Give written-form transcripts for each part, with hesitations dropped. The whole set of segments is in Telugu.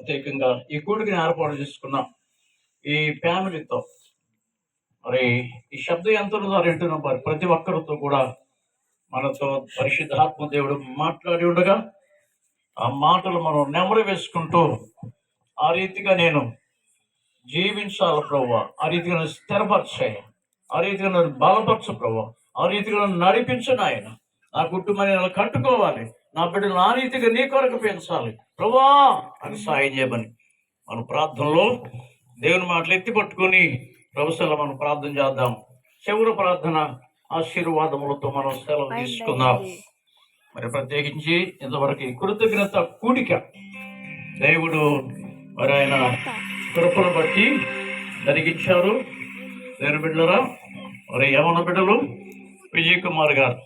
ప్రత్యేకంగా ఈ కూడికని ఏర్పాటు చేసుకున్నాం ఈ ఫ్యామిలీతో. మరి ఈ శబ్దం ఎంత ఉన్నదో వింటున్నాం. మరి ప్రతి ఒక్కరితో కూడా మనతో పరిశుద్ధాత్మ దేవుడు మాట్లాడి ఉండగా ఆ మాటలు మనం నెమరు వేసుకుంటూ ఆ రీతిగా నేను జీవించాలి ప్రభువా, ఆ రీతిగా నన్ను స్థిరపరచాయి, ఆ రీతిగా నన్ను బలపరచు ప్రభువా, ఆ రీతిగా నన్ను నడిపించను ఆయన. నా కుటుంబాన్ని నన్ను కట్టుకోవాలి, నా బిడ్డలు ఆ రీతిగా నీ కొరకు పెంచాలి ప్రభువా అని సాయం చేయమని మన ప్రార్థనలో దేవుని మాటలు ఎత్తి పట్టుకొని ప్రభుత్వంలో మనం ప్రార్థన చేద్దాం. చివరి ప్రార్థన ఆశీర్వాదములతో మనం సెలవు తీసుకుందాం. మరి ప్రత్యేకించి ఇంతవరకు కృతజ్ఞత కూడిక దేవుడు మరి ఆయన కృపను బట్టి జరిగించారు. దేవుని బిడ్డలరా, మరి యవన బిడ్డలు విజయ్ కుమార్ గారు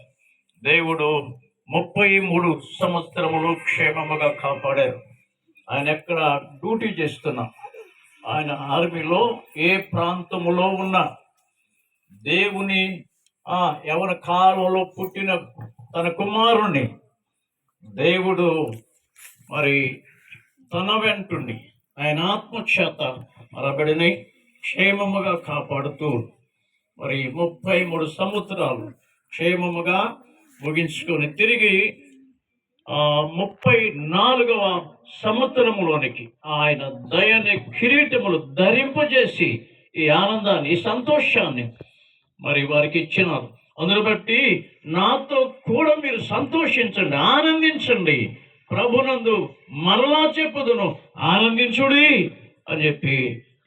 దేవుడు 33 సంవత్సరములు క్షేమముగా కాపాడారు. ఆయన ఎక్కడ డ్యూటీ చేస్తున్నా, ఆయన ఆర్మీలో ఏ ప్రాంతములో ఉన్నా దేవుని యవన కాలంలో పుట్టిన తన కుమారుణ్ణి దేవుడు మరి తన వెంటుండి ఆయన ఆత్మచేత మరబడిని క్షేమముగా కాపాడుతూ మరి 33 సంవత్సరాలు క్షేమముగా ముగించుకొని తిరిగి 34వ సంవత్సరములోనికి ఆయన దయని కిరీటములు ధరింపజేసి ఈ ఆనందాన్ని, ఈ సంతోషాన్ని మరి వారికి ఇచ్చినారు. అందును బట్టి నాతో కూడా మీరు సంతోషించండి, ఆనందించండి, ప్రభునందు మరలా చెప్పుదును ఆనందించుడి అని చెప్పి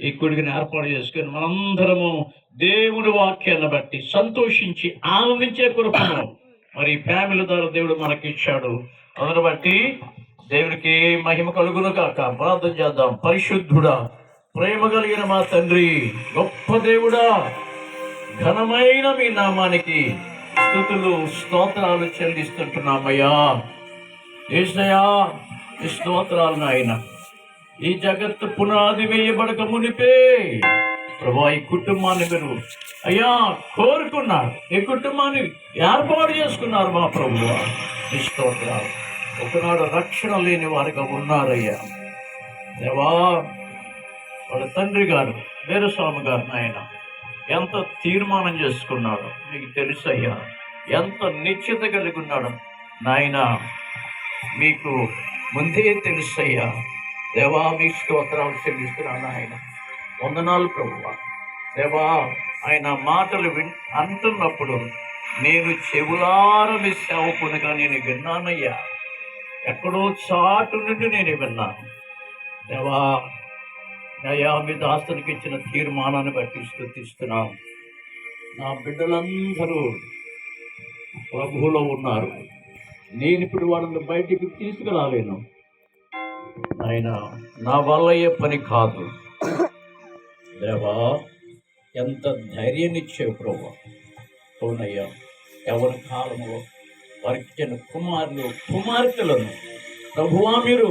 ఈ కుడికిని ఏర్పాటు చేసుకుని మనందరము దేవుని వాక్యాన్ని బట్టి సంతోషించి ఆనందించే కృపను మరి ఫ్యామిలీ ద్వారా దేవుడు మనకి ఇచ్చాడు. అందును బట్టి దేవునికి మహిమ కలుగును కాక ప్రార్థన చేద్దాం. పరిశుద్ధుడా, ప్రేమ కలిగిన మా తండ్రి, గొప్ప దేవుడా, ఘనమైన మీ నామానికి స్తుతులు స్తోత్రాలు చెల్లిస్తుంటున్నామయ్యా. యేసయ్యా ఈ స్తోత్రాలు నాయన. ఈ జగత్తు పునాది వేయబడక మునిపే ప్రభా ఈ కుటుంబాన్ని మీరు అయ్యా కోరుకున్నారు, ఈ కుటుంబాన్ని ఏర్పాటు చేసుకున్నారు మా ప్రభువా. ఈ స్తోత్రాలు. ఒకనాడు రక్షణ లేని వారిగా ఉన్నారయ్యా దేవా. వాళ్ళ తండ్రి గారు వీరస్వామి గారు నాయన ఎంత తీర్మానం చేసుకున్నాడో మీకు తెలుసయ్యా, ఎంత నిశ్చిత కలిగి ఉన్నాడు నాయన మీకు ముందే తెలుసయ్యా దేవా. మీ స్తోత్రాలు చెల్లిస్తున్నాను ఆయన. వందనాలు ప్రభువా దేవా. ఆయన మాటలు అంటున్నప్పుడు నేను చెవులారా మీ సేవకునిగా నేను విన్నానయ్యా. ఎక్కడో చాటు నుండి నేను విన్నాను దేవా. అయ్యా మీ దాస్తునికి ఇచ్చిన తీర్మానాన్ని బట్టి స్తుతిస్తున్నాం. నా బిడ్డలందరూ ప్రభువులో ఉన్నారు. నేను ఇప్పుడు వాళ్ళని బయటికి తీసుకురాలేను ఆయన, నా వల్ల అయ్యే పని కాదు దేవా. ఎంత ధైర్యాన్ని ఇచ్చావు ప్రభు. అవునయ్యా, ఎవరి కాలంలో వారికి ఇచ్చిన కుమారులు కుమార్తెలను ప్రభువా మీరు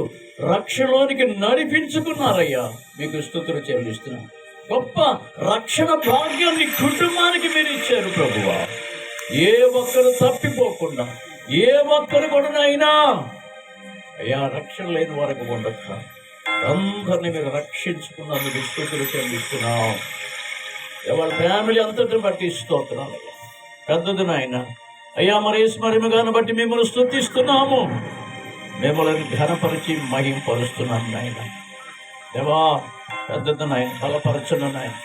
రక్షణలోనికి నడిపించుకున్నారయ్యా. మీకు స్తుతులు చెల్లిస్తున్నాం. గొప్ప రక్షణ భాగ్యాన్ని కుటుంబానికి మీరు ఇచ్చారు ప్రభువా. ఏ ఒక్కరు తప్పిపోకుండా, ఏ ఒక్కరు కూడా అయ్యా రక్షణ లేని వారికి ఉండక అందరినీ మీరు రక్షించుకున్నందుకు స్తుతులు చెల్లిస్తున్నాం. ఎవరి ఫ్యామిలీ అంతటిని బట్టి స్తోత్రాలు పెద్దది నాయన. అయ్యా మరి స్మరణగాను బట్టి మిమ్మల్ని స్తుతిస్తున్నాము, మిమ్మల్ని ఘనపరిచి మహింపరుస్తున్నాను నాయన దేవా. పెద్దది నాయన, బలపరచను నాయన.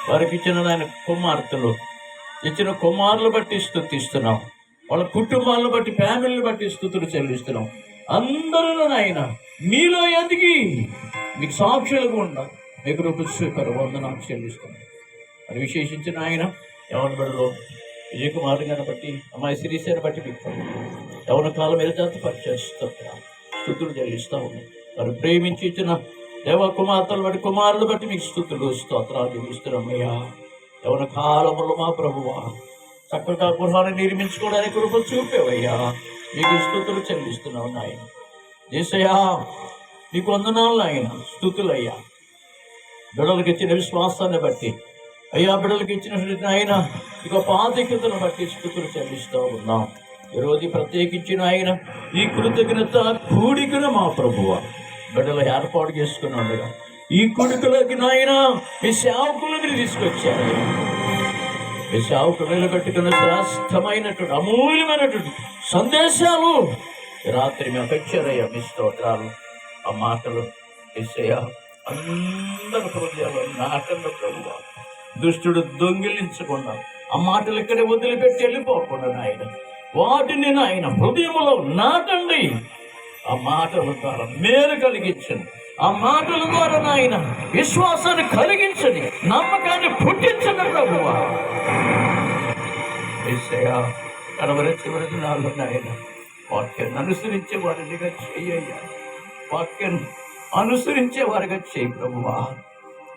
వారికి ఇచ్చిన నాయన కుమార్తెలు, ఇచ్చిన కుమారులు బట్టి స్తుతిస్తున్నాం. వాళ్ళ కుటుంబాలను బట్టి, ఫ్యామిలీని బట్టి స్తుతులు చెల్లిస్తున్నాం. అందరూ నాయన మీలో ఎదిగి మీకు సాక్షులుగా ఉండాలి. మీకు రూపస్వీకార వందనాలు చెల్లిస్తున్నాం. మరి విశేషించిన ఆయన యవన బిడ్డలో విజయ్ కుమార్ గారిని బట్టి, అమ్మాయి శిరీషని బట్టి మీకు యవన కాలం ఎదుట పరిచేస్తూ స్తుతులు చెల్లిస్తూ ఉన్నాం. వారు ప్రేమించి ఇచ్చిన దేవ కుమార్తెలు బట్టి, కుమారులు బట్టి మీకు స్తుతులు స్తోత్రాలు చెల్లిస్తున్నామయ్యా. యవన కాలంలో మా ప్రభువా చక్కగా గృహాన్ని నిర్మించుకోవడానికి కృప చూపేవయ్యా. మీకు స్తుతులు చెల్లిస్తున్నావు నాయన. యేసయ్యా మీకు వందనాలు నాయన, స్తుతులయ్యా. బిడ్డలకు ఇచ్చిన విశ్వాసాన్ని బట్టి అయ్యా, బిడ్డలకు ఇచ్చిన ఆయన ఈ గొప్ప ఆధిక్యతను బట్టి స్తుతులు చెల్లిస్తూ ఉన్నాం. ఈరోజు ప్రత్యేకించిన ఆయన ఈ కృతజ్ఞత కూడికను మా ప్రభువ బిడ్డలు ఏర్పాటు చేసుకుని ఉండగా ఈ కొడుకులకి నాయన మీ సేవకులను తీసుకొచ్చారు. మీ సేవకులు నిలబెట్టుకున్న శ్రేష్టమైనటువంటి అమూల్యమైనటువంటి సందేశాలు రాత్రి మేము వచ్చారయ్యా. మీ స్తోత్రాలు, ఆ మాటలు యేసయ్యా అందరి హృదయాలు నాటండి ప్రభువా. దుష్టుడు దొంగిలించకుండా ఆ మాటలు ఇక్కడే వదిలిపెట్టి వెళ్ళిపోకుండా నాయన వాటిని నాయన హృదయంలో నాటండి. ఆ మాటల ద్వారా మేలు కలిగించండి. ఆ మాటల ద్వారా నాయన విశ్వాసాన్ని కలిగించండి, నమ్మకాన్ని పుట్టించండి ప్రభువా. యేసయ్యా కడవరి చివరి దినాల్లో నాయన వాక్యాన్ని అనుసరించే వారినిగా చెయ్యయ్యా. వాక్యాన్ని అనుసరించే వారిగా చేయి ప్రభువా.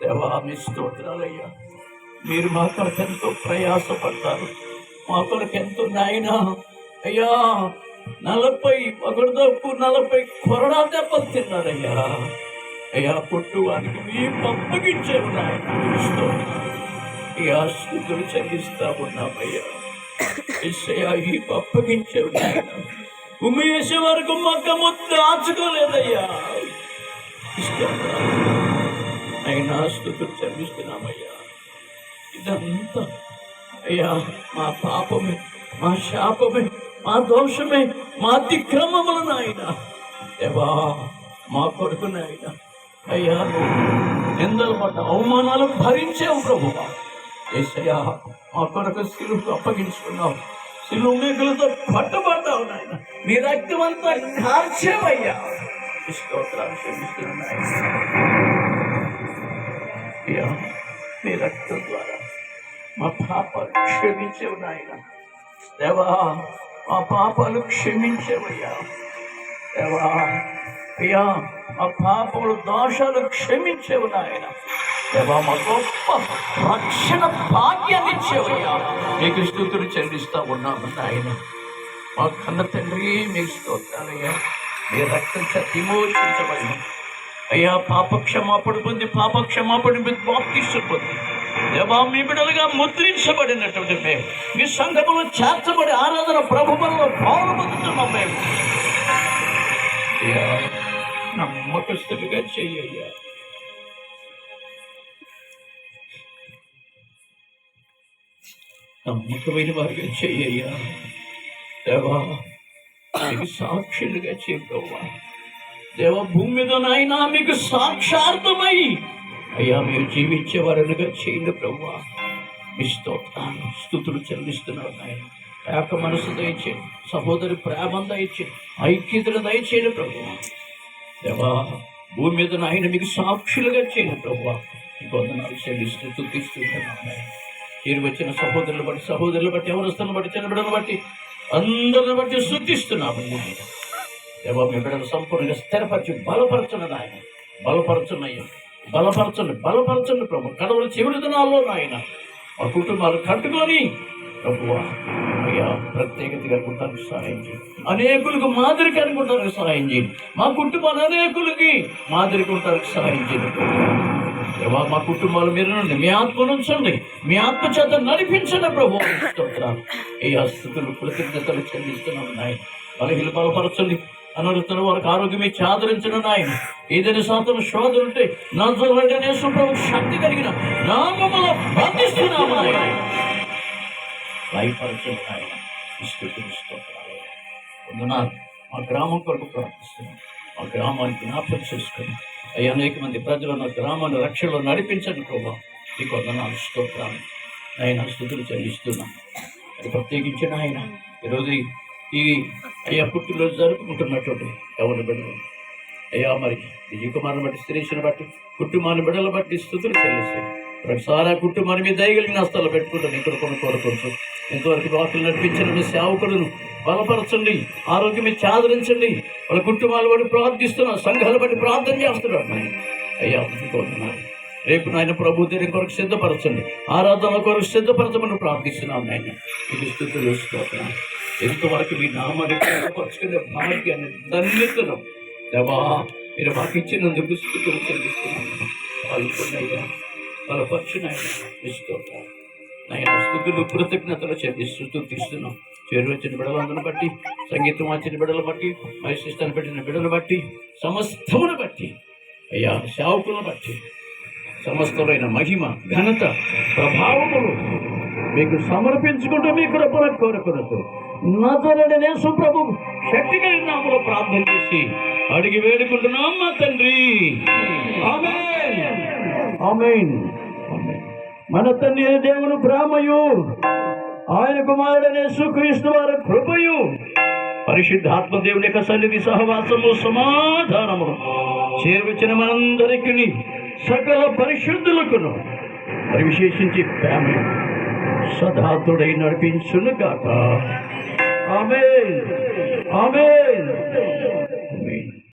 దేవా మీ స్తోత్రాలయ్యా. మీరు మా కొరకు ఎంతో ప్రయాసపడతారు. మా కొరకు ఎంతో నాయన అయ్యా 40 కొరడా దెబ్బలు తిన్నారయ్యా. అయ్యా పొట్టు వారికి మీ అప్పగించారు నాయన. ఈ ఆస్తులు చెల్లిస్తా ఉన్నామయ్యా. ఈ అప్పగించారు నాయన. ఉమ్మి వేసే వరకు మొక్క మొత్తం ఆచుకోలేదయ్యా. అయినా స్తుతులు చెల్లిస్తున్నామయ్యా. ఇదంతా అయ్యా మా పాపమే, మా శాపమే, మా దోషమే, మా అతిక్రమములు నాయన. దేవా మా కొడుకు నాయన అయ్యా నిందలు పడ్డ అవమానాలు భరించావు ప్రభువా. యేసయ్యా మా కొడుకు సిలువకు అప్పగించుకున్నావు. సిలువ మేకులతో పట్టబడ్డావు నాయన. నీ రక్తం అంతా కార్చేవయ్యా. స్తోత్రాలు చెల్లిస్తున్నాను అయ్యా. నీ రక్తం ద్వారా మా పాపాలు క్షమించేవు నాయన. దేవా మా పాపాలు క్షమించేవయ్యా. దేవా అయ్యా మా పాపములు దోషాలు క్షమించేవు నాయన. దేవా మా గొప్ప రక్షణ భాగ్యాన్ని ఇచ్చేవయ్యా. మీకు స్తుతులు చెల్లిస్తా ఉన్నాము నాయన. మా కన్న తండ్రి మీకు స్తోత్రాలయ్యా. మీ రక్తం విమోచించబడిన అయ్యా పాప క్షమాపణ పొంది బాప్తిస్మం పొంది దేవా మీ బిడ్డలుగా ముద్రించబడినటువంటి మేము మీ సంఘములో చేర్చబడి ఆరాధన ప్రభువులో పాల్పొందుతున్నాం. మేము నమ్మకస్తులుగా చెయ్యయ్యా. నమ్మకమైన వారిగా చెయ్యయ్యా. దేవా మీకు సాక్షులుగా చెప్పవా. దేవ భూమి మీద నాయన మీకు సాక్షార్థమై అయ్యా మీరు జీవించే వారుగా చేయండి ప్రభువా. మీ స్తోత్రాలు స్తుతులు చెల్లిస్తున్నారు నాయన. ఏక మనసు దయచేయండి, సహోదరి ప్రేమ దయచేయండి, ఐక్యతలు దయచేయండి ప్రభువా. దేవా భూమి మీద నాయన మీకు సాక్షులుగా చేయండి ప్రభువా. వందనాలు చెల్లిస్తూ స్తుతిస్తున్నాను. మీరు వచ్చిన సహోదరులు బట్టి ఎవరిస్తున్న బట్టి చిన్న బిడ్డలు బట్టి అందరిని బట్టి స్తుతిస్తున్నాము. దేవా మీ బిడ్డలు సంపూర్ణంగా స్థిరపరిచి బలపరచండి నాయన. బలపరచండి ప్రభు. కడవల చివరి దినాల్లో నాయన మా కుటుంబాలు కట్టుకొని ప్రభువా అయ్యా ప్రత్యేకతగా అనుకుంటానికి సహాయం చేయండి. అనేకులకు మాదిరిగా అనుకుంటానికి సహాయం చేయండి. మా కుటుంబాలు అనేకులకి మాదిరిగా ఉంటానికి సహాయం చేయండి దేవా. మా కుటుంబాలు మీరు నుండి మీ ఆత్మను ఉంచండి, మీ ఆత్మ చేత నడిపించండి ప్రభు. స్తోత్రాలు ఈ స్థుతులు కృతజ్ఞతలు చెల్లిస్తున్నాము నాయన. బలహీన బలపరచండి. అనరుతున్న వారికి ఆరోగ్యమే ఆదరించడం నాయన. ఏదైనా శాతం శోధన ఉంటే నజరేయుడైన ప్రభు శక్తి కలిగిన నామములో బంధిస్తున్నాము నాయన. భయపరచండి నాయన. వందనాలు. మా గ్రామం కొరకు ప్రార్థిస్తున్నాం. మా గ్రామానికి జ్ఞాపకం చేసుకుని అయ్యా అనేక మంది ప్రజలు నా గ్రామాన్ని రక్షణలో నడిపించండి ప్రభా. మీకు వందనాలు స్తోత్రాలు ఆయన స్తుతులు చెల్లిస్తున్నాను. అది ప్రత్యేకించిన ఆయన ఈరోజు ఈ అయ్యా పుట్టినరోజు జరుపుకుంటున్నటువంటి ఎవరి బిడ్డలు అయ్యా మరి విజయ కుమార్ని బట్టి శిరీషను బట్టి కుటుంబాన్ని బిడ్డలు బట్టి స్తుతులు చెల్లిస్తాయి. ప్రతిసారి కుటుంబాన్ని మీ దయగలిగిన హస్తాలు పెట్టుకుంటాను. ఇక్కడ కోరుకోవచ్చు ఇంతవరకు వాకులు నడిపించిన మీ సేవకులను బలపరచండి, ఆరోగ్యం ఇచ్చి ఆదరించండి. వాళ్ళ కుటుంబాలు బట్టి ప్రార్థిస్తున్నారు, సంఘాలు బట్టి ప్రార్థన చేస్తున్నారు అయ్యా. అనుకుంటున్నారు రేపు నాయన ప్రభు దీని కొరకు సిద్ధపరచండి, ఆరాధన కొరకు సిద్ధపరచమని ప్రార్థిస్తున్నాను నాయన. ఇది స్థితులు వస్తున్నాను. ఎంతవరకు మీ నామాన్ని పరుచుకునే భాగ్యాన్ని ధన్యతను దేవా మీరు మాకు ఇచ్చినందుకు స్థితులు చెల్లిస్తున్నాను. పాల్గొన్నయ్యా బలపరచునైనా ఇస్తూ ఆయన స్తుతులు కృతజ్ఞతలు చెల్లిస్తూ స్తుతిస్తున్నాం. చేరు వచ్చిన బిడ్డలందరిని బట్టి, సంగీతం వచ్చిన బిడ్డలు బట్టి, మైసిస్తాను పెట్టిన బిడ్డలు బట్టి, సమస్తమును బట్టి అయ్యా సేవకులను బట్టి సమస్తమైన మహిమ ఘనత ప్రభావములు మీకు సమర్పించుకుంటూ మీ కృపణ కోరుకున్నట్టు నజరేయుడైన యేసు ప్రభు శక్తి కలిగిన నామములో ప్రార్థన చేసి అడిగి వేడుకుంటున్నాం మా తండ్రి. ఆమేన్. ఆమేన్. ఆమేన్. మన తండ్రి అయిన దేవుని ప్రేమయు ఆయన కుమారుడైన యేసుక్రీస్తు వారి కృపయు పరిశుద్ధాత్మ దేవుని యొక్క సన్నిధి సహవాసము సమాధానము చేరువచ్చిన మనందరికీ సకల పరిశుద్ధులకును మరి విశేషించి ప్రేమ సదాతుడై నడిపించును గాక. ఆమేన్. ఆమేన్.